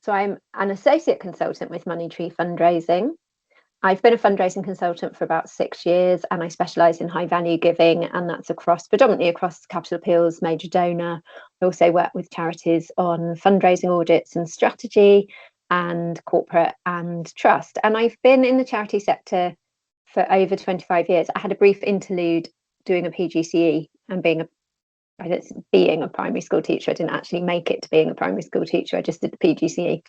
So I'm an associate consultant with Tree Fundraising. I've been a fundraising consultant for about 6 years, and I specialise in high value giving, and that's predominantly across capital appeals, major donor. I also work with charities on fundraising audits and strategy, and corporate and trust. And I've been in the charity sector for over 25 years. I had a brief interlude doing a PGCE and being a primary school teacher. I didn't actually make it to being a primary school teacher. I just did the PGCE,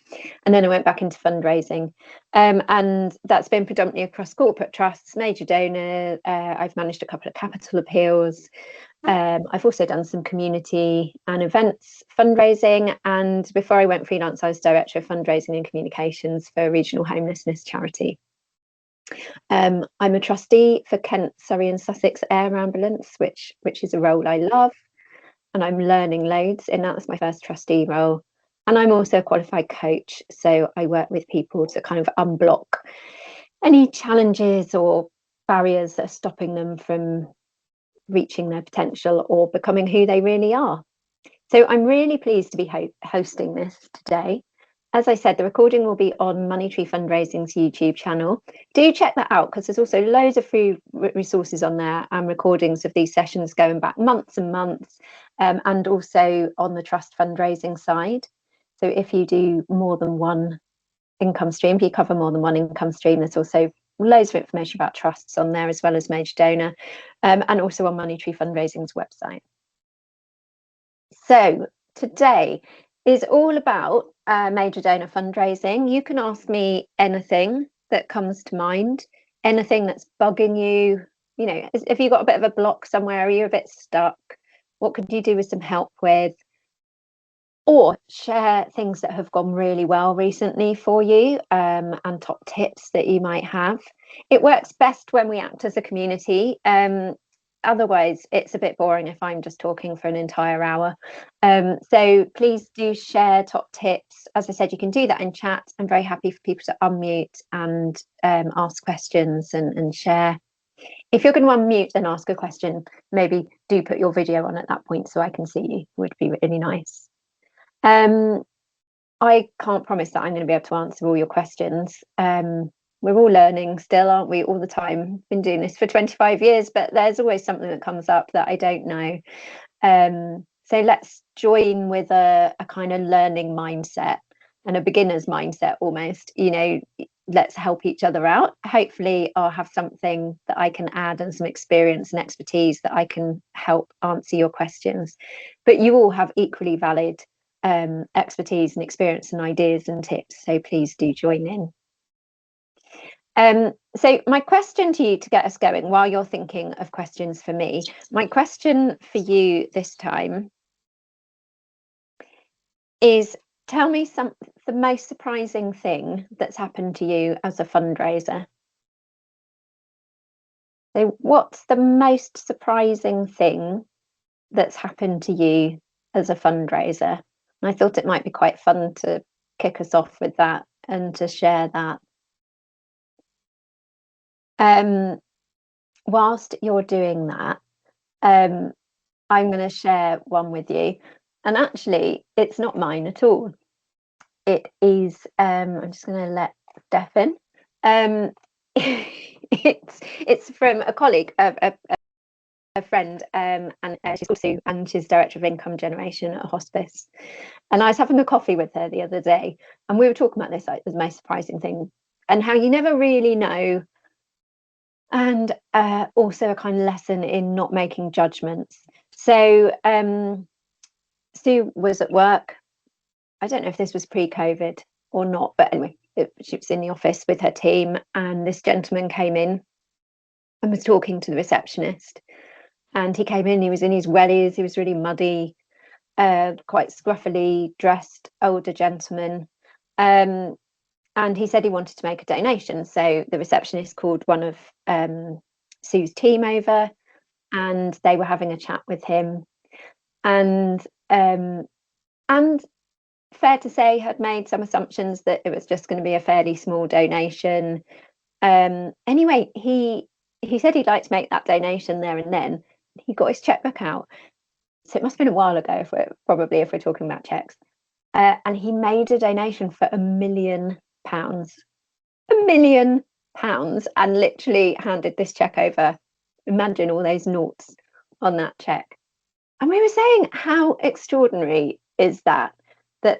and then I went back into fundraising, and that's been predominantly across corporate trusts, major donor. I've managed a couple of capital appeals. I've also done some community and events fundraising, and before I went freelance, I was director of fundraising and communications for a regional homelessness charity. I'm a trustee for Kent, Surrey and Sussex Air Ambulance, which is a role I love, and I'm learning loads in that. That's my first trustee role. And I'm also a qualified coach, so I work with people to kind of unblock any challenges or barriers that are stopping them from reaching their potential or becoming who they really are. So I'm really pleased to be hosting this today. As I said, the recording will be on Tree Fundraising's YouTube channel. Do check that out, because there's also loads of free resources on there and recordings of these sessions going back months and months, and also on the trust fundraising side. So if you do more than one income stream, if you cover more than one income stream, there's also loads of information about trusts on there, as well as major donor, and also on Tree Fundraising's website. So today is all about major donor fundraising. You can ask me anything that comes to mind, anything that's bugging you. You know, if you've got a bit of a block somewhere, are you a bit stuck? What could you do with some help with? Or share things that have gone really well recently for you, and top tips that you might have. It works best when we act as a community. Otherwise, it's a bit boring if I'm just talking for an entire hour. So please do share top tips. As I said, you can do that in chat. I'm very happy for people to unmute and ask questions and share. If you're going to unmute and ask a question, maybe do put your video on at that point so I can see you. It would be really nice. I can't promise that I'm going to be able to answer all your questions. We're all learning still, aren't we, all the time? Been doing this for 25 years, but there's always something that comes up that I don't know. So let's join with a kind of learning mindset and a beginner's mindset almost. You know, let's help each other out. Hopefully I'll have something that I can add and some experience and expertise that I can help answer your questions. But you all have equally valid expertise and experience and ideas and tips, so please do join in. So my question to you, to get us going while you're thinking of questions for me, my question for you this time is, tell me the most surprising thing that's happened to you as a fundraiser. So what's the most surprising thing that's happened to you as a fundraiser? And I thought it might be quite fun to kick us off with that and to share that. Whilst you're doing that, I'm going to share one with you, and actually it's not mine at all. It is I'm just going to let Steph in. It's from a colleague, a friend, and she's called Sue, and she's director of income generation at a hospice. And I was having a coffee with her the other day, and we were talking about this, like the most surprising thing, and how you never really know. And also a kind of lesson in not making judgments. So Sue was at work. I don't know if this was pre-COVID or not, but anyway, she was in the office with her team, and this gentleman came in and was talking to the receptionist. And he came in, he was in his wellies, he was really muddy, quite scruffily dressed older gentleman. And he said he wanted to make a donation. So the receptionist called one of Sue's team over, and they were having a chat with him. And fair to say, had made some assumptions that it was just going to be a fairly small donation. Anyway, he said he'd like to make that donation there and then. He got his checkbook out. So it must have been a while ago, if we're talking about checks. and he made a donation for £1 million. £1 million, and literally handed this check over. Imagine all those noughts on that check. And we were saying, how extraordinary is that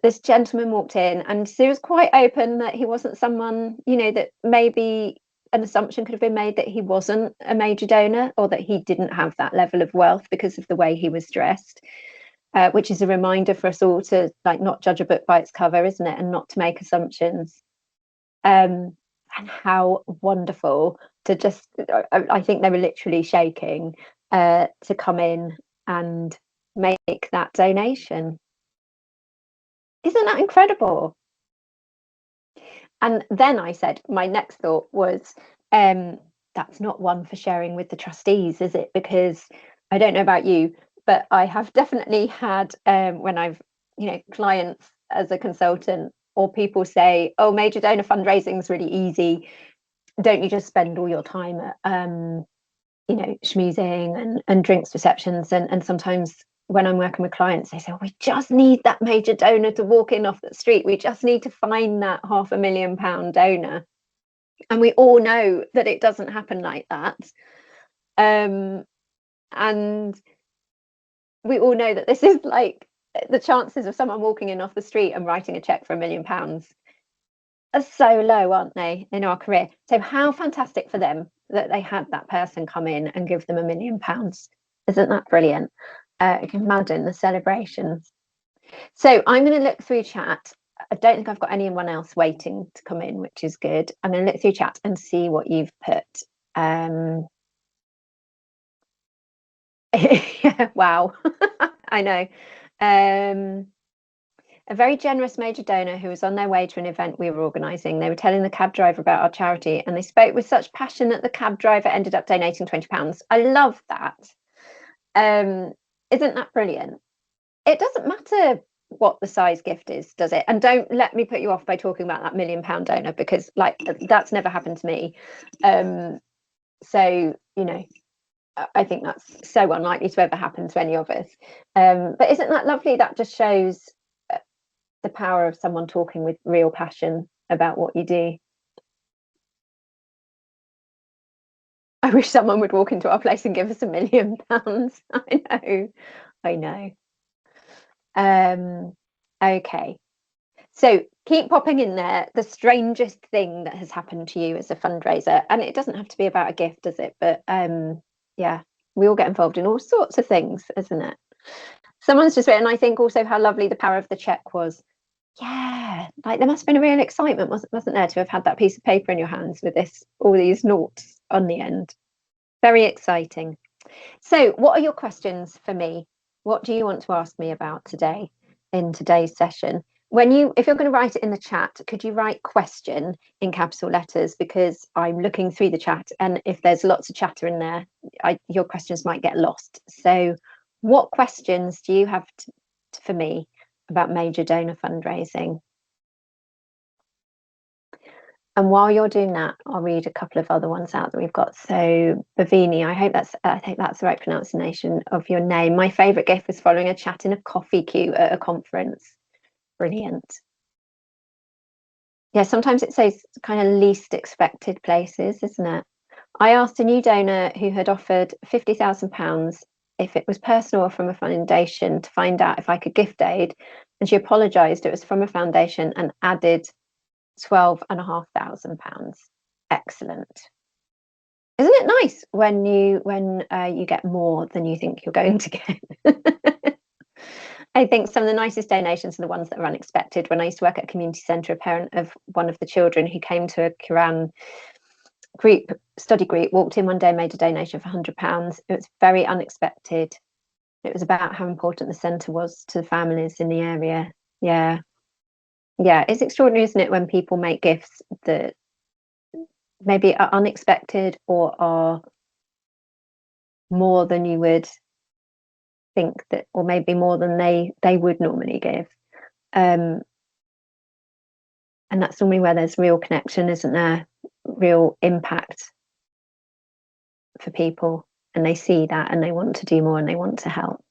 this gentleman walked in, and he was quite open that he wasn't someone, that maybe an assumption could have been made that he wasn't a major donor, or that he didn't have that level of wealth because of the way he was dressed, which is a reminder for us all to not judge a book by its cover, isn't it? And not to make assumptions. And how wonderful to just, I think they were literally shaking to come in and make that donation. Isn't that incredible? And then I said, my next thought was, that's not one for sharing with the trustees, is it? Because I don't know about you, but I have definitely had, when I've, clients as a consultant, or people say, oh, major donor fundraising is really easy. Don't you just spend all your time at, schmoozing and drinks receptions? And sometimes when I'm working with clients, they say, oh, we just need that major donor to walk in off the street. We just need to find that £500,000 donor. And we all know that it doesn't happen like that. And we all know that this is the chances of someone walking in off the street and writing a check for £1 million are so low, aren't they, in our career? So how fantastic for them that they had that person come in and give them £1 million. Isn't that brilliant? You can imagine the celebrations. So I'm going to look through chat. I don't think I've got anyone else waiting to come in, which is good. I'm going to look through chat and see what you've put. Yeah, wow. I know. A very generous major donor who was on their way to an event we were organising. They were telling the cab driver about our charity, and they spoke with such passion that the cab driver ended up donating £20. I love that. Isn't that brilliant? It doesn't matter what the size gift is, does it? And don't let me put you off by talking about that £1 million donor, because that's never happened to me. So I think that's so unlikely to ever happen to any of us. But isn't that lovely? That just shows the power of someone talking with real passion about what you do. I wish someone would walk into our place and give us £1 million. I know. Okay, so keep popping in there the strangest thing that has happened to you as a fundraiser, and it doesn't have to be about a gift, does it? But yeah, we all get involved in all sorts of things, isn't it? Someone's just written, I think also how lovely the power of the check was. Yeah, there must have been a real excitement, wasn't there, to have had that piece of paper in your hands with all these noughts on the end. Very exciting. So what are your questions for me? What do you want to ask me about today in today's session? If you're going to write it in the chat, could you write question in capital letters, because I'm looking through the chat, and if there's lots of chatter in there, your questions might get lost. So what questions do you have for me about major donor fundraising? And while you're doing that, I'll read a couple of other ones out that we've got. So Bhavini, I think that's the right pronunciation of your name. My favourite gift was following a chat in a coffee queue at a conference. Brilliant. Yeah, sometimes it says kind of least expected places, isn't it? I asked a new donor who had offered £50,000 if it was personal or from a foundation to find out if I could gift aid, and she apologised it was from a foundation and added £12,500. Excellent. Isn't it nice when you get more than you think you're going to get? I think some of the nicest donations are the ones that are unexpected. When I used to work at a community centre, a parent of one of the children who came to a Quran study group walked in one day and made a donation for £100. It was very unexpected. It was about how important the centre was to the families in the area. Yeah, it's extraordinary, isn't it, when people make gifts that maybe are unexpected or are more than you would think, that, or maybe more than they would normally give. And that's normally where there's real connection, isn't there? Real impact for people, and they see that and they want to do more and they want to help.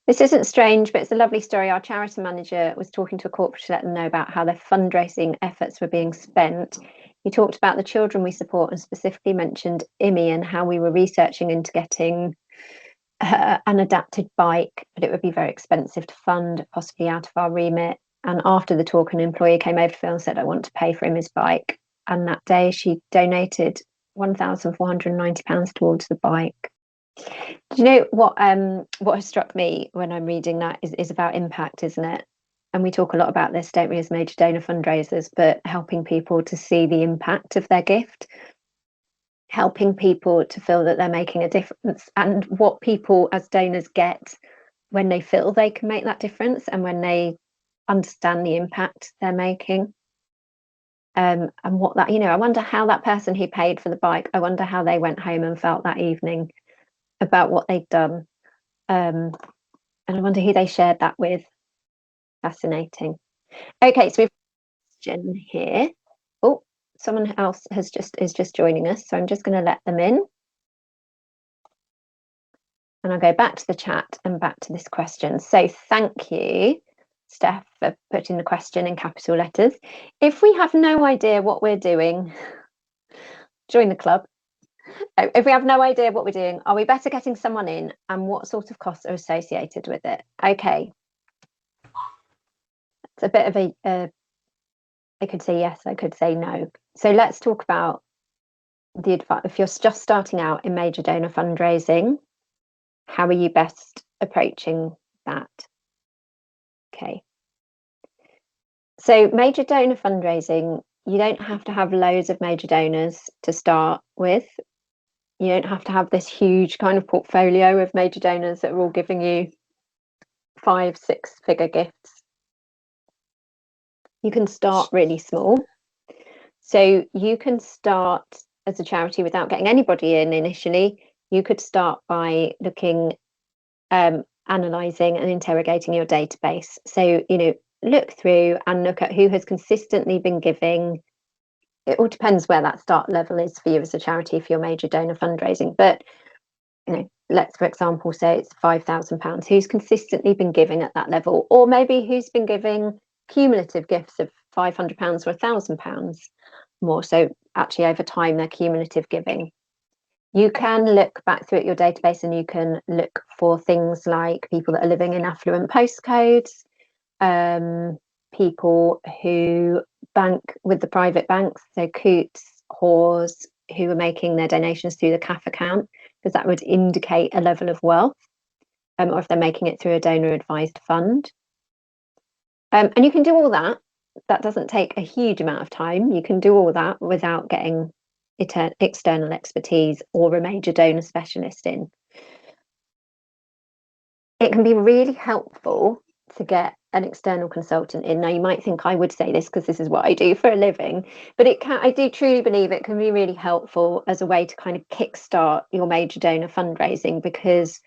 This isn't strange, but it's a lovely story. Our charity manager was talking to a corporate to let them know about how their fundraising efforts were being spent. He talked about the children we support and specifically mentioned Imi and how we were researching into getting an adapted bike, but it would be very expensive to fund, possibly out of our remit. And after the talk, an employee came over to Phil and said, I want to pay for Imi's bike. And that day she donated £1,490 towards the bike. Do you know what has struck me when I'm reading that is about impact, isn't it? And we talk a lot about this, don't we, as major donor fundraisers, but helping people to see the impact of their gift, helping people to feel that they're making a difference, and what people as donors get when they feel they can make that difference and when they understand the impact they're making. And what that, I wonder how that person who paid for the bike, I wonder how they went home and felt that evening about what they'd done. And I wonder who they shared that with. Fascinating. Okay, so we've got a question here. Oh, someone else is just joining us, so I'm just going to let them in. And I'll go back to the chat and back to this question. So thank you, Steph, for putting the question in capital letters. If we have no idea what we're doing, join the club. If we have no idea what we're doing, are we better getting someone in, and what sort of costs are associated with it? Okay. It's a bit of I could say yes, I could say no. So let's talk about the advice. If you're just starting out in major donor fundraising, how are you best approaching that? Okay. So major donor fundraising, you don't have to have loads of major donors to start with. You don't have to have this huge kind of portfolio of major donors that are all giving you 5-6 figure gifts. You can start really small. So you can start as a charity without getting anybody in initially. You could start by looking, analysing and interrogating your database. So, look through and look at who has consistently been giving. It all depends where that start level is for you as a charity for your major donor fundraising. But, let's, for example, say it's £5,000. Who's consistently been giving at that level? Or maybe who's been giving cumulative gifts of £500 or £1,000 more. So actually over time, they're cumulative giving. You can look back through at your database and you can look for things like people that are living in affluent postcodes, people who bank with the private banks, so Coots, Hawes, who are making their donations through the CAF account, because that would indicate a level of wealth, or if they're making it through a donor advised fund. And you can do all that. That doesn't take a huge amount of time. You can do all that without getting external expertise or a major donor specialist in. It can be really helpful to get an external consultant in. Now, you might think I would say this because this is what I do for a living, but I do truly believe it can be really helpful as a way to kind of kickstart your major donor fundraising, because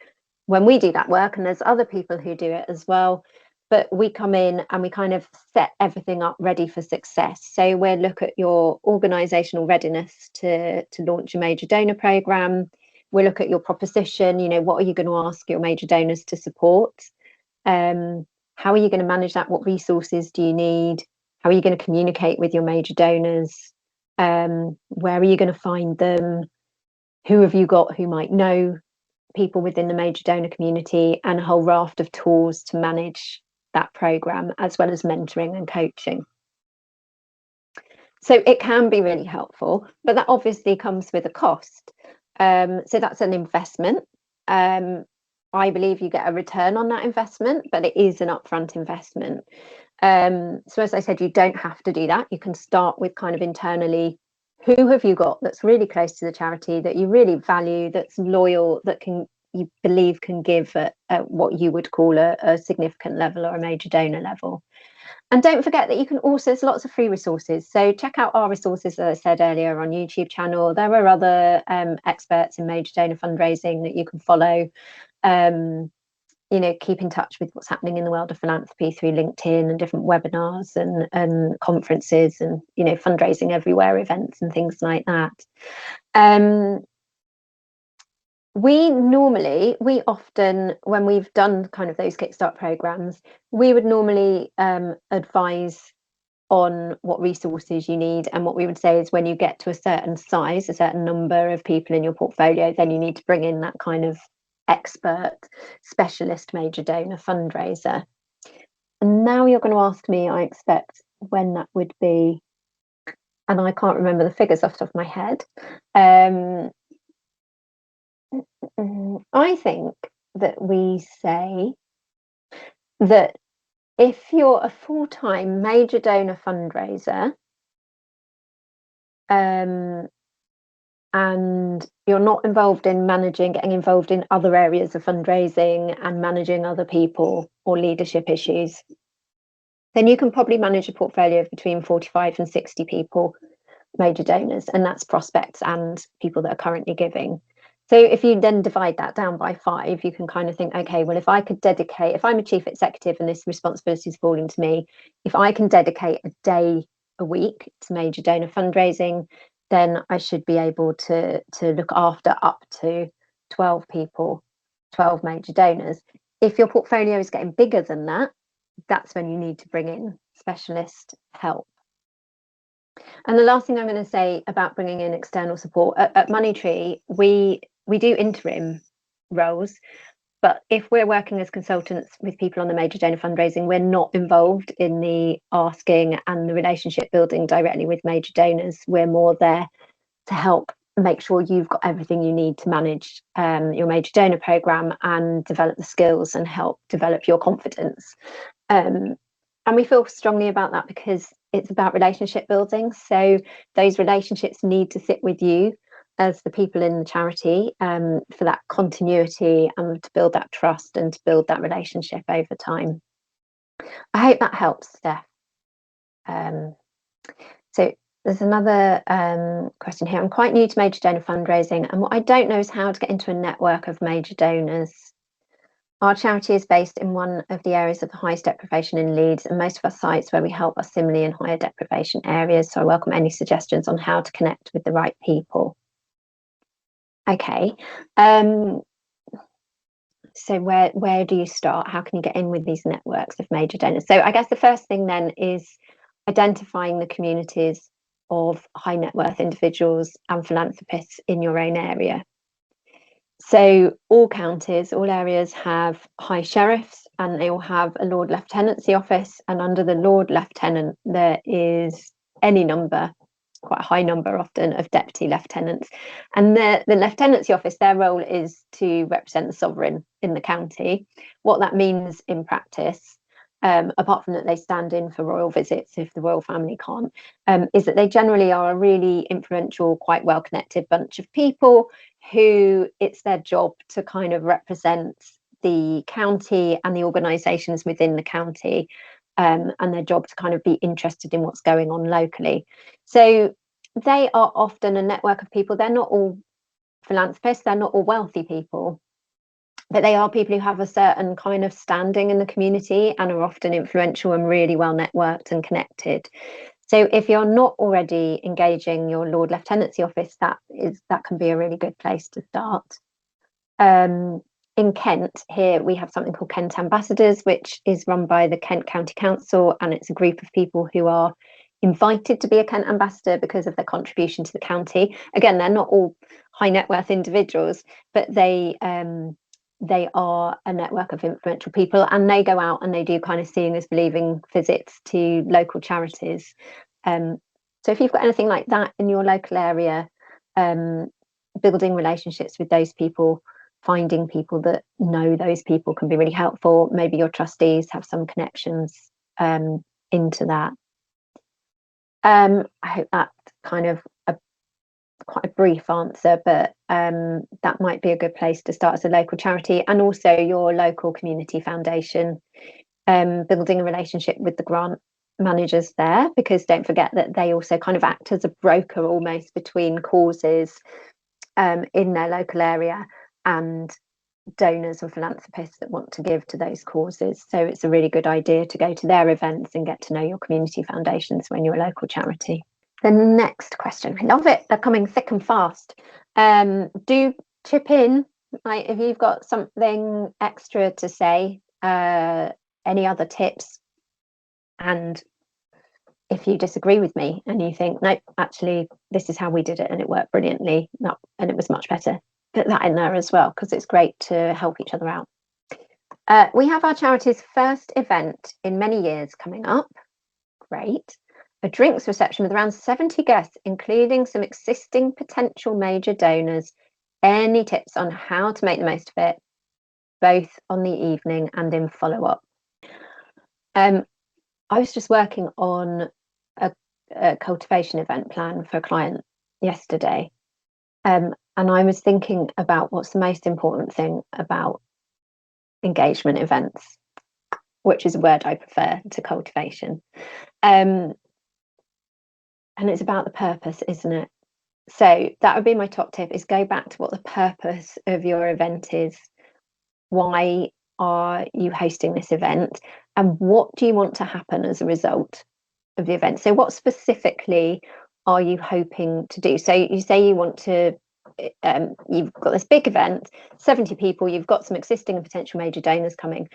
when we do that work, and there's other people who do it as well, but we come in and we kind of set everything up ready for success. So we'll look at your organisational readiness to launch a major donor programme. We'll look at your proposition, what are you going to ask your major donors to support? How are you going to manage that? What resources do you need? How are you going to communicate with your major donors? Where are you going to find them? Who have you got who might know people within the major donor community? And a whole raft of tools to manage that program, as well as mentoring and coaching. So it can be really helpful, but that obviously comes with a cost. So that's an investment. I believe you get a return on that investment, but it is an upfront investment. So as I said, you don't have to do that. You can start with kind of internally, who have you got that's really close to the charity, that you really value, that's loyal, that you believe can give at what you would call a significant level or a major donor level. And don't forget that you can also, there's lots of free resources. So check out our resources, as I said earlier, on YouTube channel. There are other experts in major donor fundraising that you can follow. Keep in touch with what's happening in the world of philanthropy through LinkedIn and different webinars and conferences and, fundraising everywhere events and things like that. We often, when we've done kind of those Kickstart programs, we would normally advise on what resources you need. And what we would say is when you get to a certain size, a certain number of people in your portfolio, then you need to bring in that kind of expert specialist major donor fundraiser. And now you're going to ask me, I expect, when that would be. And I can't remember the figures off the top of my head. I think that we say that if you're a full-time major donor fundraiser, and you're not involved in getting involved in other areas of fundraising and managing other people or leadership issues, then you can probably manage a portfolio of between 45 and 60 people, major donors, and that's prospects and people that are currently giving. So if you then divide that down by 5, you can kind of think, okay, well, if I'm a chief executive and this responsibility is falling to me, if I can dedicate a day a week to major donor fundraising, then I should be able to look after up to 12 people, 12 major donors. If your portfolio is getting bigger than that, that's when you need to bring in specialist help. And the last thing I'm going to say about bringing in external support, at Moneytree, we do interim roles, but if we're working as consultants with people on the major donor fundraising, we're not involved in the asking and the relationship building directly with major donors. We're more there to help make sure you've got everything you need to manage your major donor program and develop the skills and help develop your confidence. And we feel strongly about that because it's about relationship building. So those relationships need to sit with you as the people in the charity for that continuity and to build that trust and to build that relationship over time. I hope that helps, Steph. So there's another question here. I'm quite new to major donor fundraising, and what I don't know is how to get into a network of major donors. Our charity is based in one of the areas of the highest deprivation in Leeds, and most of our sites where we help are similarly in higher deprivation areas. So I welcome any suggestions on how to connect with the right people. Okay. So where do you start? How can you get in with these networks of major donors? So I guess the first thing then is identifying the communities of high net worth individuals and philanthropists in your own area. So all counties, all areas have high sheriffs, and they all have a Lord Lieutenancy office, and under the Lord Lieutenant there is any number, quite a high number often, of deputy lieutenants. And the Lieutenancy office, their role is to represent the sovereign in the county. What that means in practice, apart from that they stand in for royal visits if the royal family can't, is that they generally are a really influential, quite well connected bunch of people who it's their job to kind of represent the county and the organisations within the county, and their job to kind of be interested in what's going on locally. So they are often a network of people. They're not all philanthropists, they're not all wealthy people, but they are people who have a certain kind of standing in the community and are often influential and really well networked and connected. So if you're not already engaging your Lord Lieutenancy office, that can be a really good place to start. In Kent, here we have something called Kent Ambassadors, which is run by the Kent County Council, and it's a group of people who are invited to be a Kent Ambassador because of their contribution to the county. Again, they're not all high net worth individuals, but they are a network of influential people, and they go out and they do kind of seeing is believing visits to local charities. So if you've got anything like that in your local area, building relationships with those people, finding people that know those people can be really helpful. Maybe your trustees have some connections into that. I hope that's kind of quite a brief answer, but that might be a good place to start as a local charity, and also your local community foundation, building a relationship with the grant managers there, because don't forget that they also kind of act as a broker almost between causes in their local area and donors or philanthropists that want to give to those causes. So it's a really good idea to go to their events and get to know your community foundations when you're a local charity. The next question, I love it, they're coming thick and fast. Do chip in Like, if you've got something extra to say, any other tips, and if you disagree with me and you think, no, actually, this is how we did it and it worked brilliantly, no, and it was much better, put that in there as well, because it's great to help each other out. We have our charity's first event in many years coming up. Great. A drinks reception with around 70 guests, including some existing potential major donors. Any tips on how to make the most of it, both on the evening and in follow-up? I was just working on a cultivation event plan for a client yesterday, and I was thinking about what's the most important thing about engagement events, which is a word I prefer to cultivation. And it's about the purpose, isn't it? So that would be my top tip, is go back to what the purpose of your event is. Why are you hosting this event? And what do you want to happen as a result of the event? So what specifically are you hoping to do? So you say you want to, you've got this big event, 70 people, you've got some existing and potential major donors coming.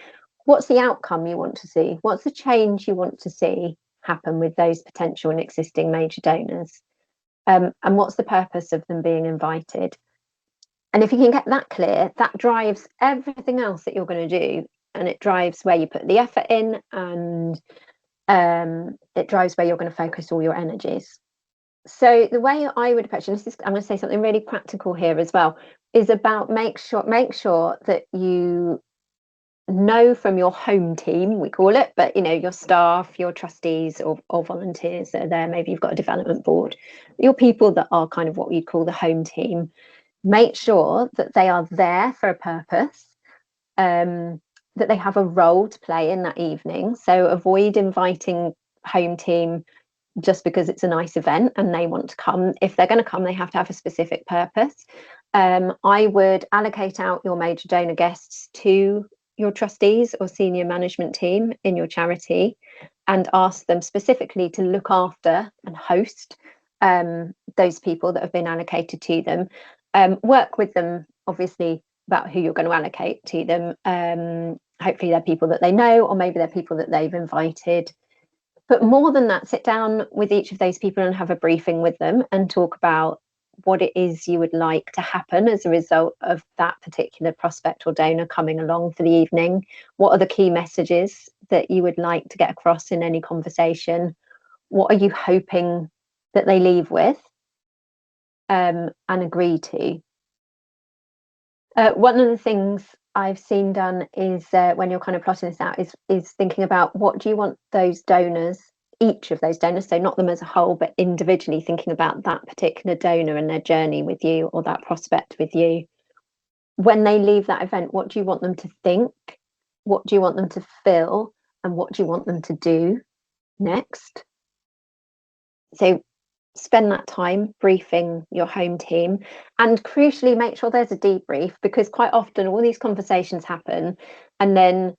What's the outcome you want to see? What's the change you want to see happen with those potential and existing major donors? And what's the purpose of them being invited? And if you can get that clear, that drives everything else that you're going to do, and it drives where you put the effort in, and it drives where you're going to focus all your energies. So the way I would approach, and this is, I'm going to say something really practical here as well, is about make sure that you know from your home team, we call it, but you know, your staff, your trustees, or volunteers that are there, maybe you've got a development board, your people that are kind of what you'd call the home team, make sure that they are there for a purpose, that they have a role to play in that evening. So avoid inviting home team just because it's a nice event and they want to come. If they're going to come, they have to have a specific purpose. I would allocate out your major donor guests to your trustees or senior management team in your charity, and ask them specifically to look after and host those people that have been allocated to them. Work with them, obviously, about who you're going to allocate to them. Hopefully they're people that they know, or maybe they're people that they've invited. But more than that, sit down with each of those people and have a briefing with them and talk about what it is you would like to happen as a result of that particular prospect or donor coming along for the evening. What are the key messages that you would like to get across in any conversation? What are you hoping that they leave with and agree to? One of the things I've seen done is when you're kind of plotting this out is thinking about what do you want those donors, each of those donors, so not them as a whole, but individually thinking about that particular donor and their journey with you, or that prospect with you. When they leave that event, what do you want them to think? What do you want them to feel? And what do you want them to do next? So spend that time briefing your home team, and crucially make sure there's a debrief, because quite often all these conversations happen and then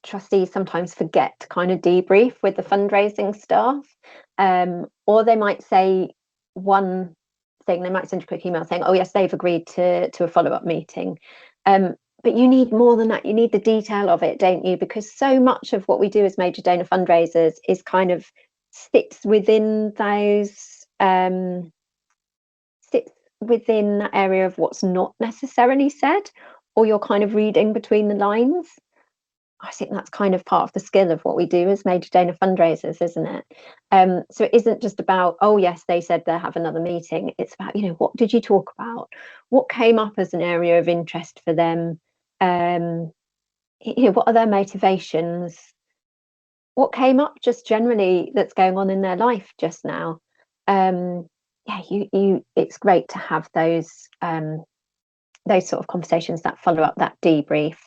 trustees sometimes forget to kind of debrief with the fundraising staff, or they might say one thing, they might send a quick email saying, oh yes, they've agreed to a follow-up meeting, but you need more than that. You need the detail of it, don't you? Because so much of what we do as major donor fundraisers is kind of sits within those sits within that area of what's not necessarily said, or you're kind of reading between the lines. I think that's kind of part of the skill of what we do as major donor fundraisers, isn't it? So it isn't just about, oh yes, they said they'll have another meeting. It's about, you know, what did you talk about? What came up as an area of interest for them? You know, what are their motivations? What came up just generally that's going on in their life just now? Yeah, it's great to have those sort of conversations, that follow up, that debrief.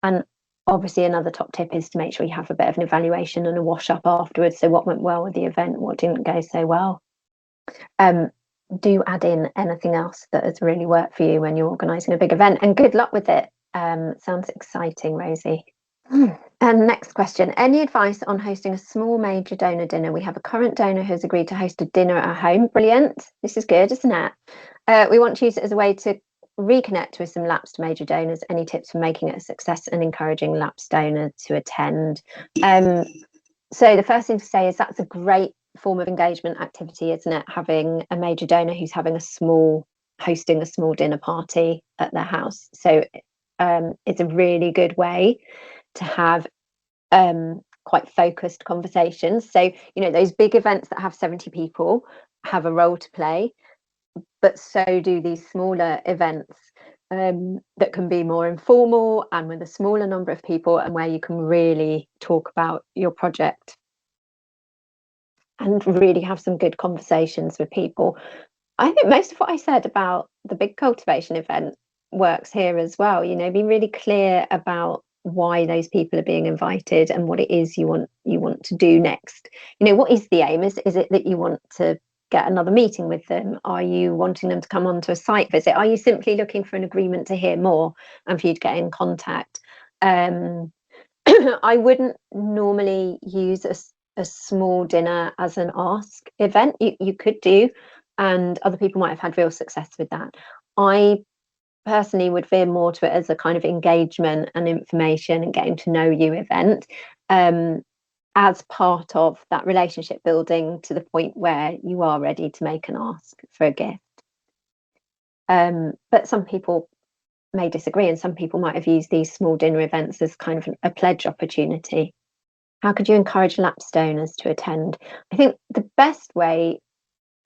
And obviously another top tip is to make sure you have a bit of an evaluation and a wash up afterwards. So what went well with the event, what didn't go so well. Do add in anything else that has really worked for you when you're organising a big event, and good luck with it. Sounds exciting, Rosie. And next question, any advice on hosting a small major donor dinner? We have a current donor who's agreed to host a dinner at home. Brilliant. This is good, isn't it? We want to use it as a way to reconnect with some lapsed major donors. Any tips for making it a success and encouraging lapsed donors to attend? So the first thing to say is that's a great form of engagement activity, isn't it? Having a major donor who's hosting a small dinner party at their house. So it's a really good way to have quite focused conversations. So, those big events that have 70 people have a role to play, but so do these smaller events that can be more informal and with a smaller number of people, and where you can really talk about your project and really have some good conversations with people. I think most of what I said about the big cultivation event works here as well. Be really clear about why those people are being invited and what it is you want to do next. What is the aim? Is it that you want to get another meeting with them? Are you wanting them to come onto a site visit? Are you simply looking for an agreement to hear more and for you to get in contact? I wouldn't normally use a small dinner as an ask event. You could do, and other people might have had real success with that. I personally would veer more to it as a kind of engagement and information and getting to know you event, as part of that relationship building to the point where you are ready to make an ask for a gift. But some people may disagree, and some people might have used these small dinner events as kind of a pledge opportunity. How could you encourage lapsed donors to attend? I think the best way,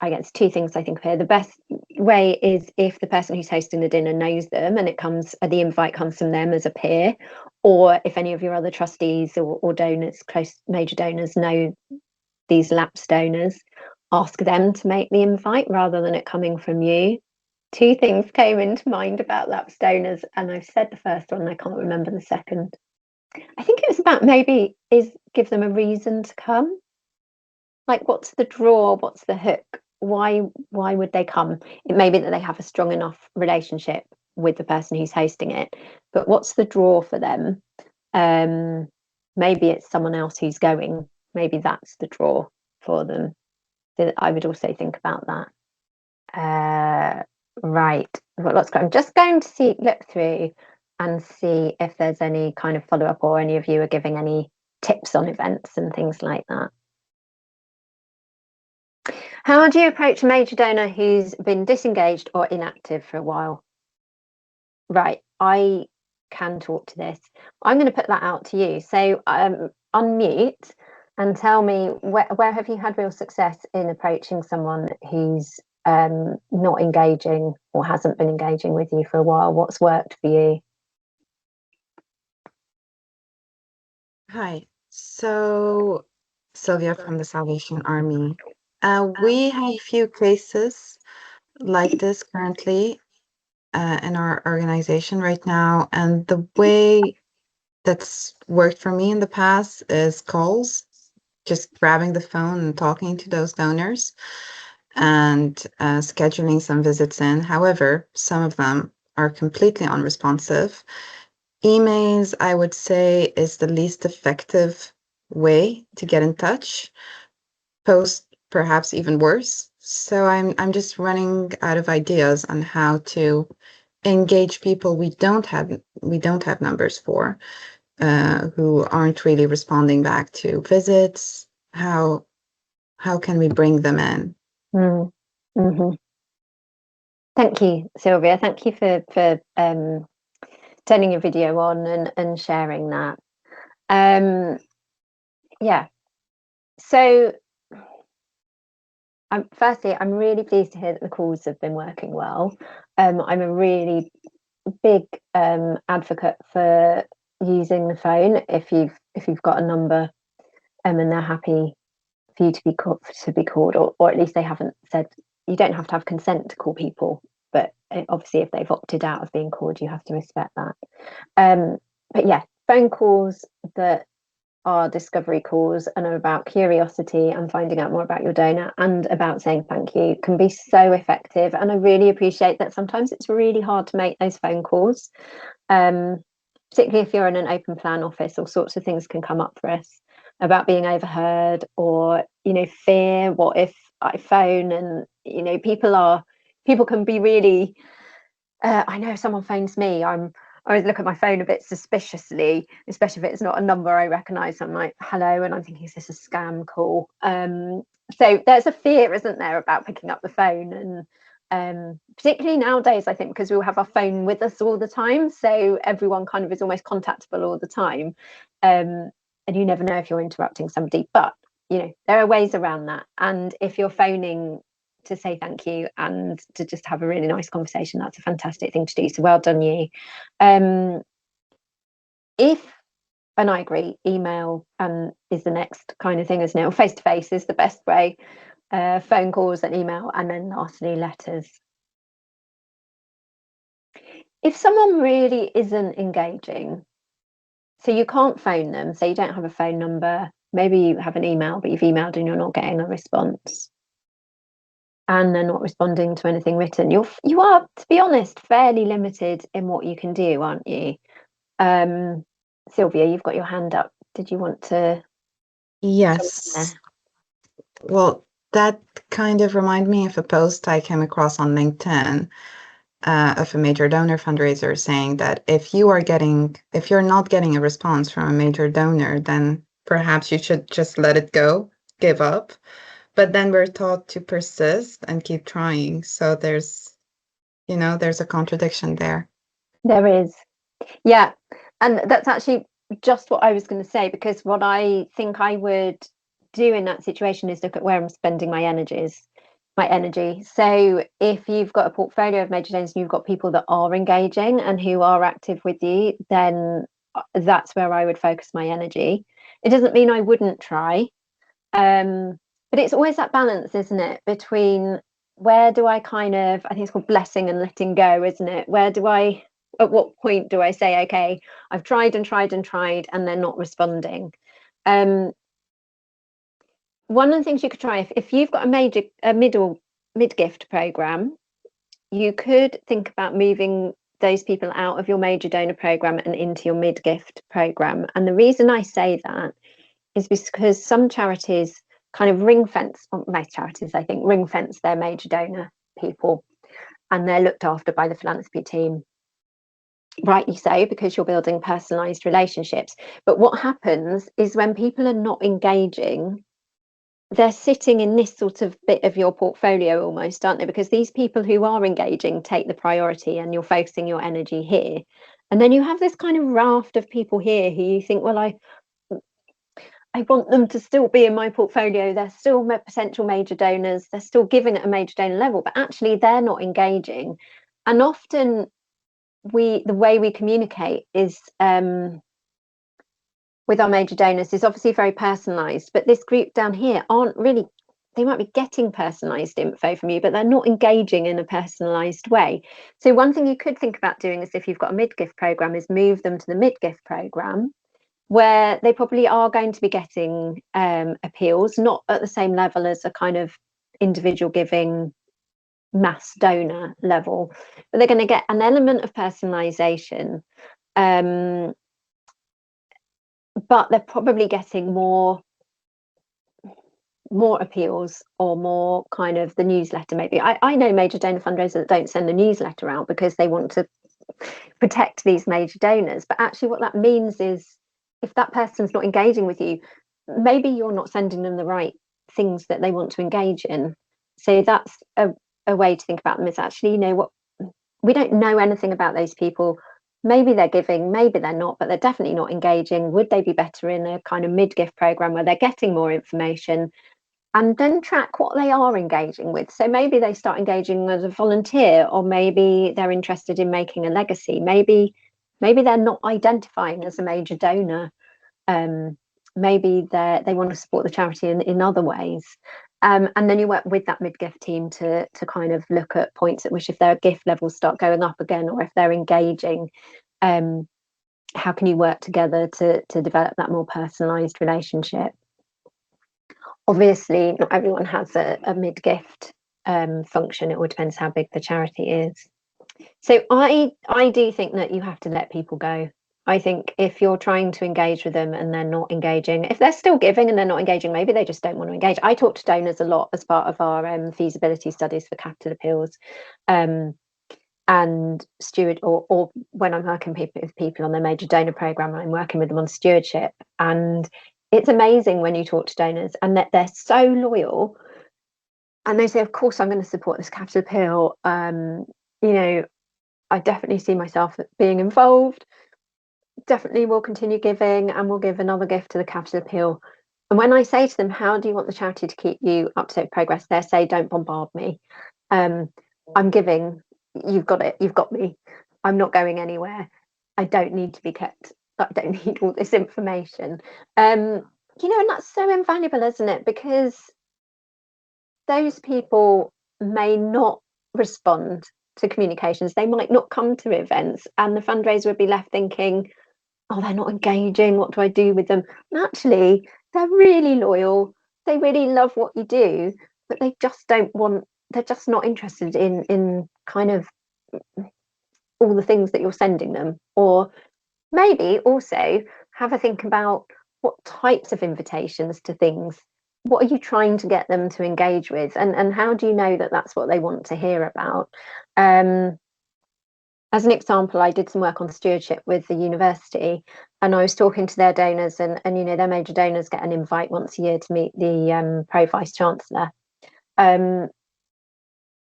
I guess two things I think of here. The best way is if the person who's hosting the dinner knows them and the invite comes from them as a peer, or if any of your other trustees or donors, close major donors, know these lapsed donors, ask them to make the invite rather than it coming from you. Two things came into mind about lapsed donors, and I've said the first one, I can't remember the second. I think it was about give them a reason to come. Like, what's the draw? What's the hook? Why would they come? It may be that they have a strong enough relationship with the person who's hosting it, but what's the draw for them? Maybe it's someone else who's going. Maybe that's the draw for them. So I would also think about that. Right, I'm just going to look through and see if there's any kind of follow-up, or any of you are giving any tips on events and things like that. How do you approach a major donor who's been disengaged or inactive for a while? Right, I can talk to this. I'm going to put that out to you. So unmute and tell me where have you had real success in approaching someone who's not engaging or hasn't been engaging with you for a while? What's worked for you? Hi, so Sylvia from the Salvation Army. We have a few cases like this currently in our organization right now, and the way that's worked for me in the past is calls, just grabbing the phone and talking to those donors and scheduling some visits in. However, some of them are completely unresponsive. Emails, I would say, is the least effective way to get in touch. Post, perhaps even worse. So I'm just running out of ideas on how to engage people we don't have numbers for, who aren't really responding back to visits. How can we bring them in? Mm-hmm. Thank you, Sylvia. Thank you for turning your video on and sharing that. Yeah. So firstly, I'm really pleased to hear that the calls have been working well. I'm a really big advocate for using the phone if you've got a number and they're happy for you to be called, or at least they haven't said you don't have to have consent to call people, but obviously if they've opted out of being called, you have to respect that. But yeah, phone calls that are discovery calls and are about curiosity and finding out more about your donor and about saying thank you can be so effective. And I really appreciate that sometimes it's really hard to make those phone calls, particularly if you're in an open plan office. All sorts of things can come up for us about being overheard, or fear, what if I phone, and people can be really I know if someone phones me, I always look at my phone a bit suspiciously, especially if it's not a number I recognise. I'm like, hello, and I'm thinking, is this a scam call? So there's a fear, isn't there, about picking up the phone, and particularly nowadays, I think, because we'll have our phone with us all the time, so everyone kind of is almost contactable all the time, and you never know if you're interrupting somebody. But there are ways around that, and if you're phoning to say thank you and to just have a really nice conversation, that's a fantastic thing to do, so well done you. If And I agree, email is the next kind of thing, isn't it? Or face to face is the best way. Phone calls and email, and then lastly letters. If someone really isn't engaging, so you can't phone them, so you don't have a phone number, maybe you have an email but you've emailed and you're not getting a response, and they're not responding to anything written, you are, to be honest, fairly limited in what you can do, aren't you? Sylvia, you've got your hand up. Did you want to? Yes. Well, that kind of reminded me of a post I came across on LinkedIn of a major donor fundraiser saying that if you're not getting a response from a major donor, then perhaps you should just let it go, give up. But then we're taught to persist and keep trying. So there's a contradiction there. There is. Yeah. And that's actually just what I was going to say, because what I think I would do in that situation is look at where I'm spending my energy. So if you've got a portfolio of major donors and you've got people that are engaging and who are active with you, then that's where I would focus my energy. It doesn't mean I wouldn't try, but it's always that balance, isn't it, between where do I I think it's called blessing and letting go, isn't it? At what point do I say, okay, I've tried and tried and tried and they're not responding? One of the things you could try, if you've got a mid-gift program, you could think about moving those people out of your major donor program and into your mid-gift program. And the reason I say that is because some charities kind of most charities, I think, ring fence their major donor people, and they're looked after by the philanthropy team. Rightly so, because you're building personalised relationships. But what happens is when people are not engaging, they're sitting in this sort of bit of your portfolio almost, aren't they? Because these people who are engaging take the priority and you're focusing your energy here. And then you have this kind of raft of people here who you think, well, I want them to still be in my portfolio. They're still potential major donors. They're still giving at a major donor level, but actually they're not engaging. And often the way we communicate is with our major donors is obviously very personalised, but this group down here they might be getting personalised info from you, but they're not engaging in a personalised way. So one thing you could think about doing is, if you've got a mid-gift programme, is move them to the mid-gift programme, where they probably are going to be getting appeals, not at the same level as a kind of individual giving mass donor level, but they're going to get an element of personalisation. But they're probably getting more appeals, or more kind of the newsletter. Maybe I know major donor fundraisers that don't send the newsletter out because they want to protect these major donors, but actually what that means is, if that person's not engaging with you, maybe you're not sending them the right things that they want to engage in. So that's a way to think about them, is actually, what, we don't know anything about those people. Maybe they're giving, maybe they're not, but they're definitely not engaging. Would they be better in a kind of mid-gift program where they're getting more information, and then track what they are engaging with? So maybe they start engaging as a volunteer, or maybe they're interested in making a legacy. Maybe they're not identifying as a major donor. Maybe they want to support the charity in other ways. And then you work with that mid-gift team to kind of look at points at which, if their gift levels start going up again, or if they're engaging, how can you work together to develop that more personalised relationship? Obviously, not everyone has a mid-gift function. It all depends how big the charity is. So I do think that you have to let people go. I think if you're trying to engage with them and they're not engaging, if they're still giving and they're not engaging, maybe they just don't want to engage. I talk to donors a lot as part of our feasibility studies for capital appeals. and steward, or when I'm working with people on their major donor program, I'm working with them on stewardship. And it's amazing when you talk to donors and that they're so loyal, and they say, of course I'm going to support this capital appeal. You know, I definitely see myself being involved, definitely will continue giving, and will give another gift to the capital appeal. And when I say to them, how do you want the charity to keep you up to date progress, they say, don't bombard me. I'm giving, you've got it, you've got me. I'm not going anywhere. I don't need to be kept, I don't need all this information. You know, and that's so invaluable, isn't it? Because those people may not respond to communications, they might not come to events, and the fundraiser would be left thinking, oh, they're not engaging, what do I do with them? And actually, they're really loyal, they really love what you do, but they just don't want, they're just not interested in kind of all the things that you're sending them. Or maybe also have a think about what types of invitations to things, what are you trying to get them to engage with, and how do you know that that's what they want to hear about? As an example, I did some work on stewardship with the university, and I was talking to their donors, and you know, their major donors get an invite once a year to meet the pro vice chancellor.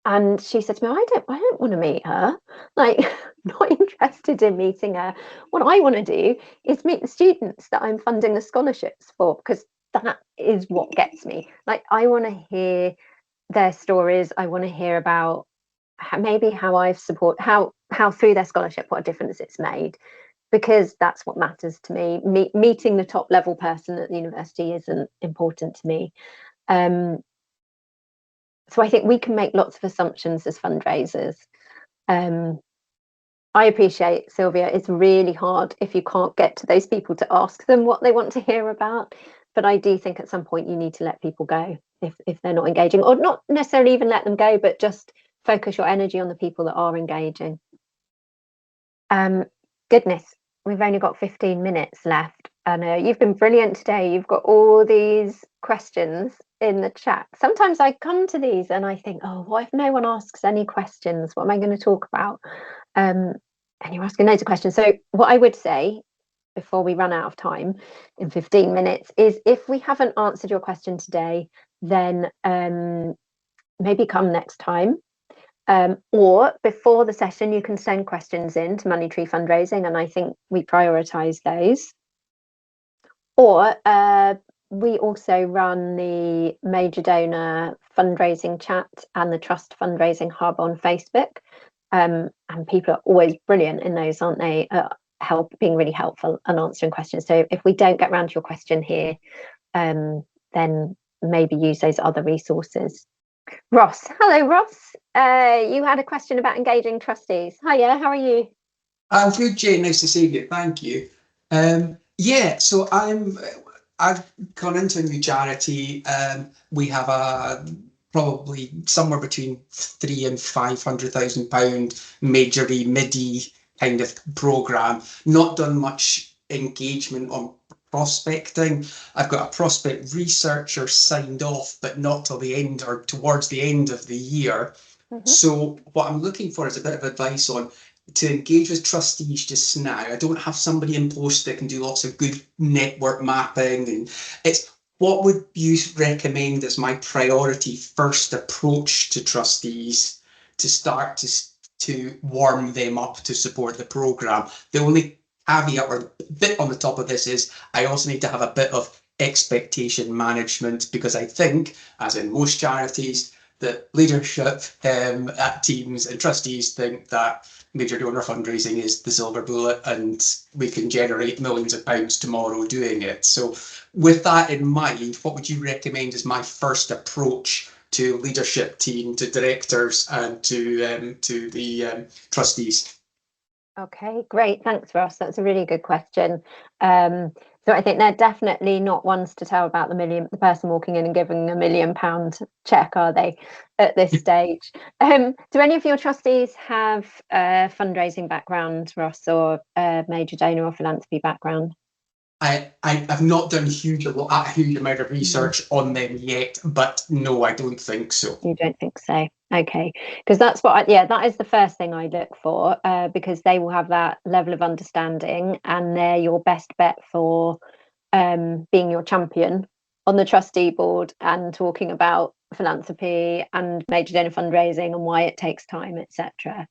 And she said to me, I don't want to meet her. Like, not interested in meeting her. What I want to do is meet the students that I'm funding the scholarships for, because that is what gets me. Like, I want to hear their stories. I want to hear about maybe how I've support, how through their scholarship, what a difference it's made, because that's what matters to me. Meeting the top level person at the university isn't important to me. So I think we can make lots of assumptions as fundraisers. I appreciate, Sylvia, it's really hard if you can't get to those people to ask them what they want to hear about. But I do think at some point you need to let people go if they're not engaging, or not necessarily even let them go, but just focus your energy on the people that are engaging. Goodness, we've only got 15 minutes left. And you've been brilliant today. You've got all these questions in the chat. Sometimes I come to these and I think, oh, what if no one asks any questions? What am I going to talk about? And you're asking loads of questions. So what I would say before we run out of time in 15 minutes is, if we haven't answered your question today, then maybe come next time. Or before the session, you can send questions in to Money Tree Fundraising, and I think we prioritise those. Or we also run the major donor fundraising chat and the trust fundraising hub on Facebook. And people are always brilliant in those, aren't they? Being really helpful and answering questions. So if we don't get around to your question here, then maybe use those other resources. Ross, hello Ross. You had a question about engaging trustees. Hiya, how are you? I'm good, Jane. Nice to see you. Thank you. Yeah, so I've gone into a new charity. We have probably somewhere between £300,000 and £500,000 majory midi kind of program. Not done much engagement on prospecting. I've got a prospect researcher signed off, but not till the end or towards the end of the year. So what I'm looking for is a bit of advice on to engage with trustees just now. I don't have somebody in post that can do lots of good network mapping, and it's what would you recommend as my priority first approach to trustees to start to warm them up to support the program? The only caveat or bit on the top of this is I also need to have a bit of expectation management, because I think, as in most charities, that leadership at teams and trustees think that major donor fundraising is the silver bullet and we can generate millions of pounds tomorrow doing it. So with that in mind, what would you recommend as my first approach to leadership team, to directors and to the trustees? Okay, great. Thanks, Ross. That's a really good question. So I think they're definitely not ones to tell about the person walking in and giving £1 million check, are they, at this stage? Do any of your trustees have a fundraising background, Ross, or a major donor or philanthropy background? I've not done a huge amount of research on them yet, but no, I don't think so. You don't think so? Okay, because that's what that is the first thing I look for, because they will have that level of understanding, and they're your best bet for being your champion on the trustee board and talking about philanthropy and major donor fundraising and why it takes time, etc.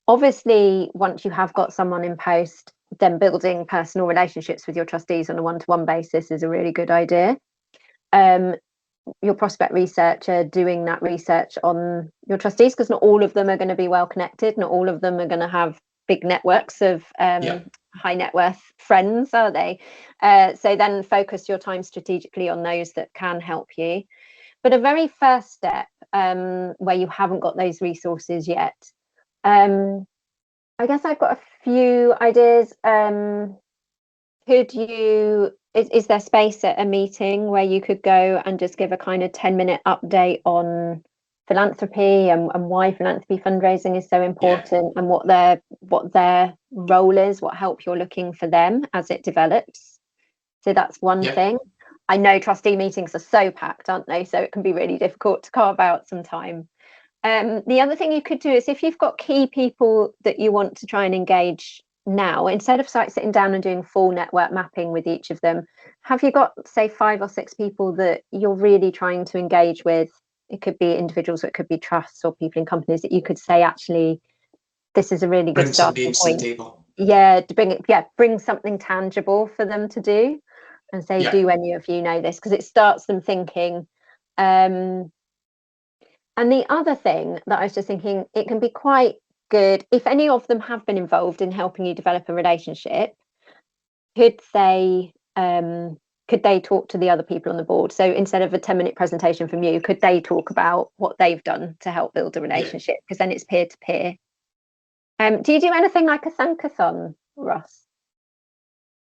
Obviously, once you have got someone in post, then building personal relationships with your trustees on a one-to-one basis is a really good idea. Your prospect researcher doing that research on your trustees, because not all of them are going to be well connected, not all of them are going to have big networks of high net worth friends, are they? So then focus your time strategically on those that can help you. But a very first step, where you haven't got those resources yet, I guess I've got a few ideas. Is there space at a meeting where you could go and just give a kind of 10-minute update on philanthropy and why philanthropy fundraising is so important, and what their role is, what help you're looking for them as it develops? So that's one thing. I know trustee meetings are so packed, aren't they? So it can be really difficult to carve out some time. The other thing you could do is, if you've got key people that you want to try and engage now, instead of sitting down and doing full network mapping with each of them, have you got, say, 5 or 6 people that you're really trying to engage with? It could be individuals, or it could be trusts or people in companies that you could say, actually, this is a really good starting point. To bring something tangible for them to do, and say, do any of you know this? Because it starts them thinking. And the other thing that I was just thinking, it can be quite good if any of them have been involved in helping you develop a relationship. Could they talk to the other people on the board? So instead of a 10-minute presentation from you, could they talk about what they've done to help build a relationship? Because then it's peer to peer. Do you do anything like a thankathon, Ross?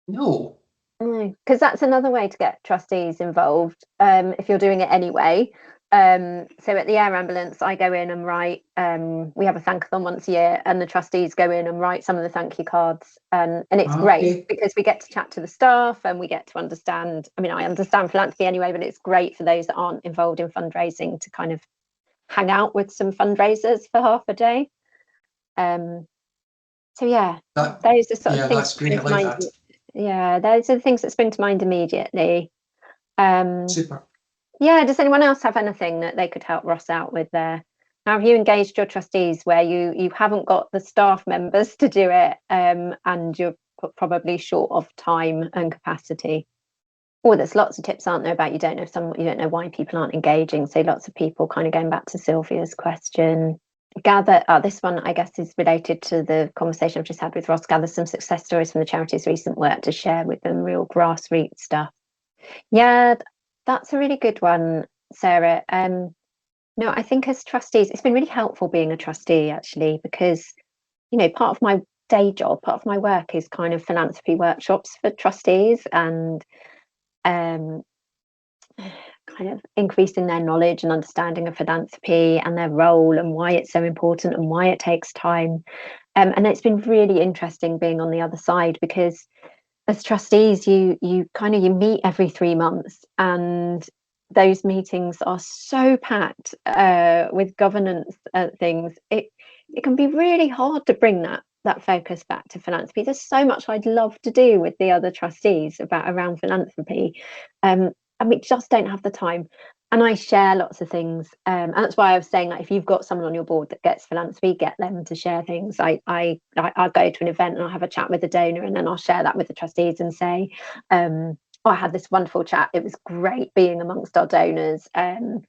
No. Because that's another way to get trustees involved, if you're doing it anyway. So at the air ambulance, I go in and write, we have a thankathon once a year, and the trustees go in and write some of the thank you cards, and it's great because we get to chat to the staff and we get to understand. I mean, I understand philanthropy anyway, but it's great for those that aren't involved in fundraising to kind of hang out with some fundraisers for half a day. Those are sort of things. That's great. I like that. Yeah, those are the things that spring to mind immediately. Super. Yeah, does anyone else have anything that they could help Ross out with there? Now, have you engaged your trustees where you haven't got the staff members to do it, and you're probably short of time and capacity? Or there's lots of tips, aren't there, about you don't know why people aren't engaging. So lots of people, kind of going back to Sylvia's question, this one I guess is related to the conversation I've just had with Ross. Gather some success stories from the charity's recent work to share with them, real grassroots stuff. Yeah, that's a really good one, Sarah. No, I think as trustees, it's been really helpful being a trustee, actually, because, part of my day job, part of my work is kind of philanthropy workshops for trustees, and kind of increasing their knowledge and understanding of philanthropy and their role and why it's so important and why it takes time. And it's been really interesting being on the other side, because as trustees, you meet every 3 months, and those meetings are so packed with governance things. It can be really hard to bring that focus back to philanthropy. There's so much I'd love to do with the other trustees around philanthropy, and we just don't have the time. And I share lots of things, and that's why I was saying that if you've got someone on your board that gets philanthropy, get them to share things. I'll go to an event and I'll have a chat with a donor, and then I'll share that with the trustees and say, I had this wonderful chat. It was great being amongst our donors. And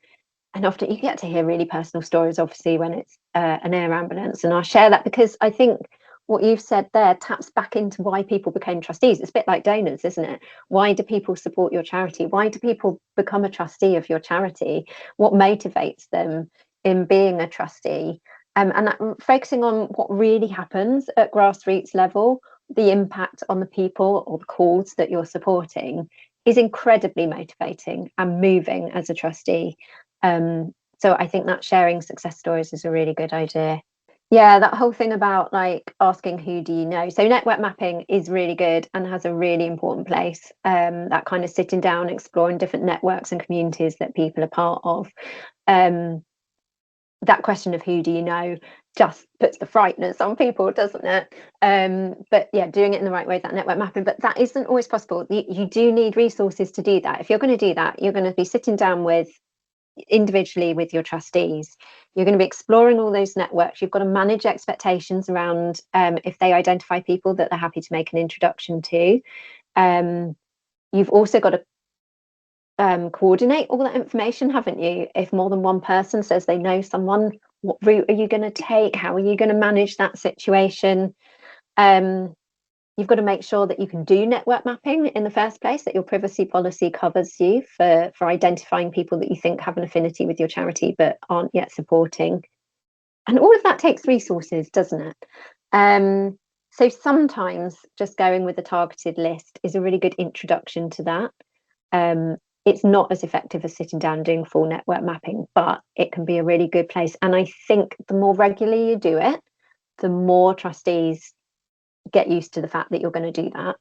often you get to hear really personal stories, obviously, when it's an air ambulance. And I'll share that because I think what you've said there taps back into why people became trustees. It's a bit like donors, isn't it? Why do people support your charity? Why do people become a trustee of your charity? What motivates them in being a trustee? And that, focusing on what really happens at grassroots level, the impact on the people or the cause that you're supporting, is incredibly motivating and moving as a trustee. So I think that sharing success stories is a really good idea. Yeah, that whole thing about like asking who do you know. So network mapping is really good and has a really important place. That kind of sitting down, exploring different networks and communities that people are part of. Um, that question of who do you know just puts the frighteners on people, doesn't it? But yeah, doing it in the right way, that network mapping, but that isn't always possible. You do need resources to do that. If you're going to do that, you're going to be sitting down with individually with your trustees. You're going to be exploring all those networks. You've got to manage expectations around if they identify people that they're happy to make an introduction to. You've also got to coordinate all that information, haven't you? If more than one person says they know someone, what route are you going to take? How are you going to manage that situation? You've got to make sure that you can do network mapping in the first place, that your privacy policy covers you for identifying people that you think have an affinity with your charity but aren't yet supporting. And all of that takes resources, doesn't it? So sometimes just going with a targeted list is a really good introduction to that. It's not as effective as sitting down and doing full network mapping, but it can be a really good place. And I think the more regularly you do it, the more trustees get used to the fact that you're going to do that.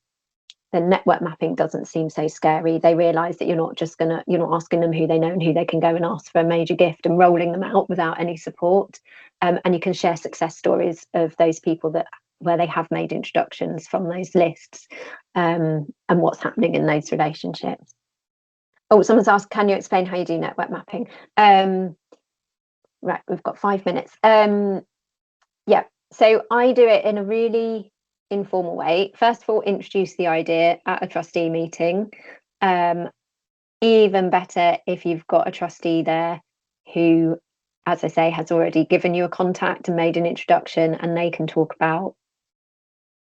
Then network mapping doesn't seem so scary. They realise that you're not asking them who they know and who they can go and ask for a major gift and rolling them out without any support. And you can share success stories of those people where they have made introductions from those lists, and what's happening in those relationships. Oh, someone's asked, can you explain how you do network mapping? Right, we've got 5 minutes. Yeah, so I do it in a really informal way. First of all, introduce the idea at a trustee meeting. Even better if you've got a trustee there who, as I say, has already given you a contact and made an introduction, and they can talk about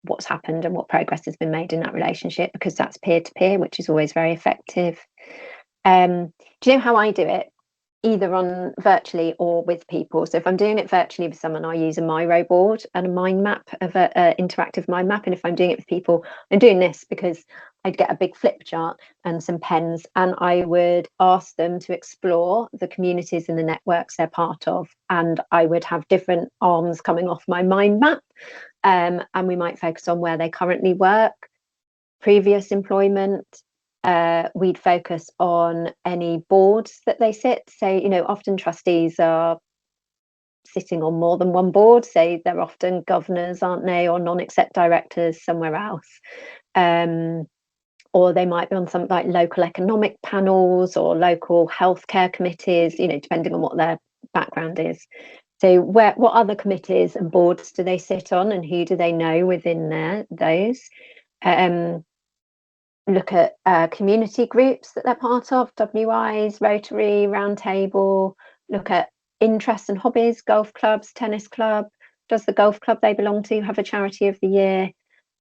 what's happened and what progress has been made in that relationship, because that's peer-to-peer, which is always very effective. Do you know how I do it? Either on virtually or with people. So if I'm doing it virtually with someone, I use a Miro board and a mind map of an interactive mind map. And if I'm doing it with people, I'm doing this because I'd get a big flip chart and some pens, and I would ask them to explore the communities and the networks they're part of. And I would have different arms coming off my mind map. And we might focus on where they currently work, previous employment. We'd focus on any boards that they sit. So, often trustees are sitting on more than one board. So they're often governors, aren't they, or non-exec directors somewhere else. Or they might be on some like local economic panels or local healthcare committees, depending on what their background is. So what other committees and boards do they sit on, and who do they know within those? Look at community groups that they're part of, WIs, Rotary, Roundtable. Look at interests and hobbies, golf clubs, tennis club. Does the golf club they belong to have a charity of the year?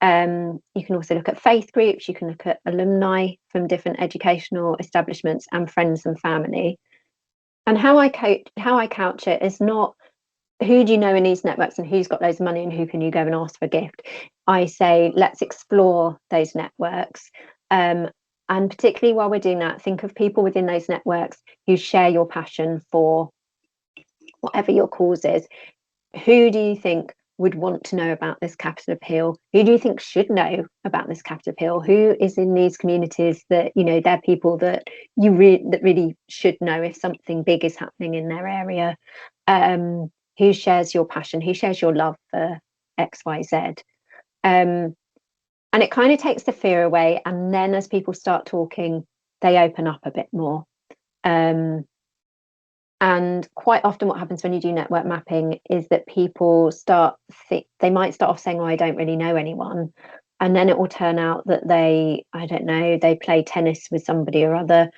You can also look at faith groups. You can look at alumni from different educational establishments and friends and family. And how I couch it is not who do you know in these networks and who's got loads of money and who can you go and ask for a gift. I say, let's explore those networks. And particularly while we're doing that, think of people within those networks who share your passion for whatever your cause is. Who do you think would want to know about this capital appeal? Who do you think should know about this capital appeal? Who is in these communities that, they're people that that really should know if something big is happening in their area? Who shares your passion? Who shares your love for XYZ? And it kind of takes the fear away. And then as people start talking, they open up a bit more. And quite often what happens when you do network mapping is that people they might start off saying, I don't really know anyone. And then it will turn out that they play tennis with somebody or other,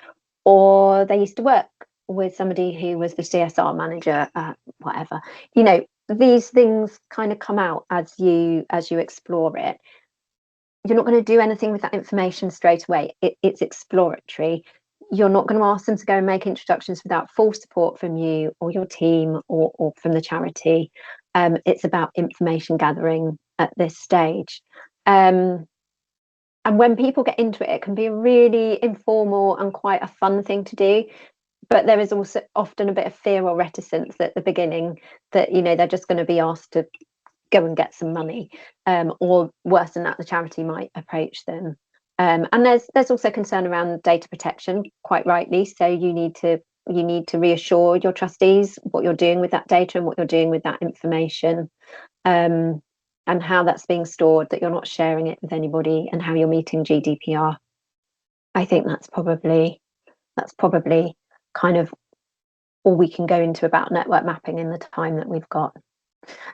or they used to work with somebody who was the CSR manager, whatever. These things kind of come out as you explore it. You're not going to do anything with that information straight away. It's exploratory. You're not going to ask them to go and make introductions without full support from you or your team or from the charity. It's about information gathering at this stage. And when people get into it, it can be a really informal and quite a fun thing to do. but there is also often a bit of fear or reticence at the beginning that, you know, they're just going to be asked to go and get some money, or worse than that, the charity might approach them. And there's also concern around data protection, quite rightly. So you need to reassure your trustees what you're doing with that data and what you're doing with that information, and how that's being stored, that you're not sharing it with anybody, and how you're meeting GDPR. I think that's probably kind of all we can go into about network mapping in the time that we've got.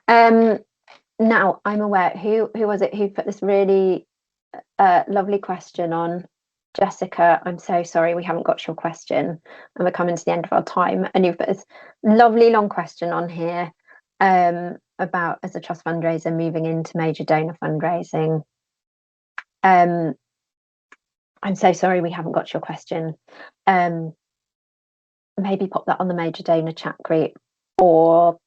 Now, I'm aware, who was it who put this really lovely question on? Jessica, I'm so sorry we haven't got your question, and we're coming to the end of our time, and you've put this lovely long question on here about, as a trust fundraiser, moving into major donor fundraising. I'm so sorry we haven't got your question. Maybe pop that on the major donor chat group, or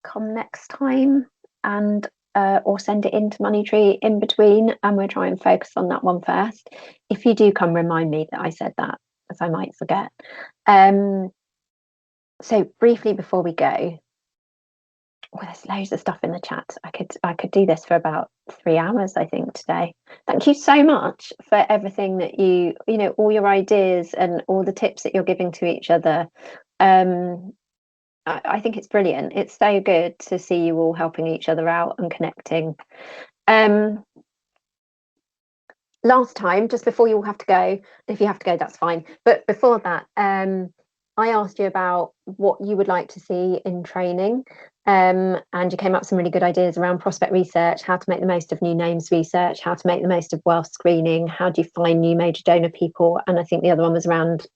come next time and or send it into Moneytree in between, and we'll try and focus on that one first. If you do come, remind me that I said that, as I might forget. So briefly before we go, well, there's loads of stuff in the chat. I could do this for about 3 hours, I think, today. Thank you so much for everything that you know, all your ideas and all the tips that you're giving to each other. I think it's brilliant. It's so good to see you all helping each other out and connecting. Last time, just before you all have to go, if you have to go, that's fine. But before that, I asked you about what you would like to see in training. And you came up with some really good ideas around prospect research, how to make the most of new names research, how to make the most of wealth screening, how do you find new major donor people, and I think the other one was around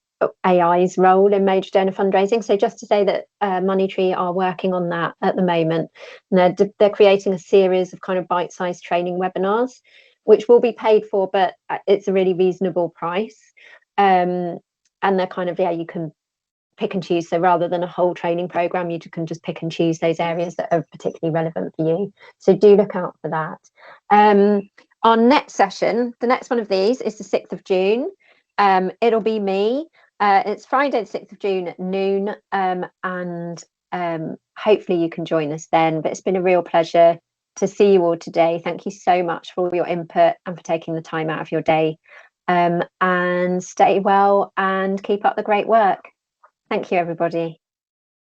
AI's role in major donor fundraising. So just to say that Moneytree are working on that at the moment, and they're creating a series of kind of bite-sized training webinars, which will be paid for, but it's a really reasonable price. And they're kind of, yeah, you can pick and choose. So rather than a whole training program, you can just pick and choose those areas that are particularly relevant for you. So do look out for that. Our next session, the next one of these, is the 6th of June. It'll be me. It's Friday the 6th of June at noon, and hopefully you can join us then. But it's been a real pleasure to see you all today. Thank you so much for all your input and for taking the time out of your day. And stay well and keep up the great work. Thank you, everybody.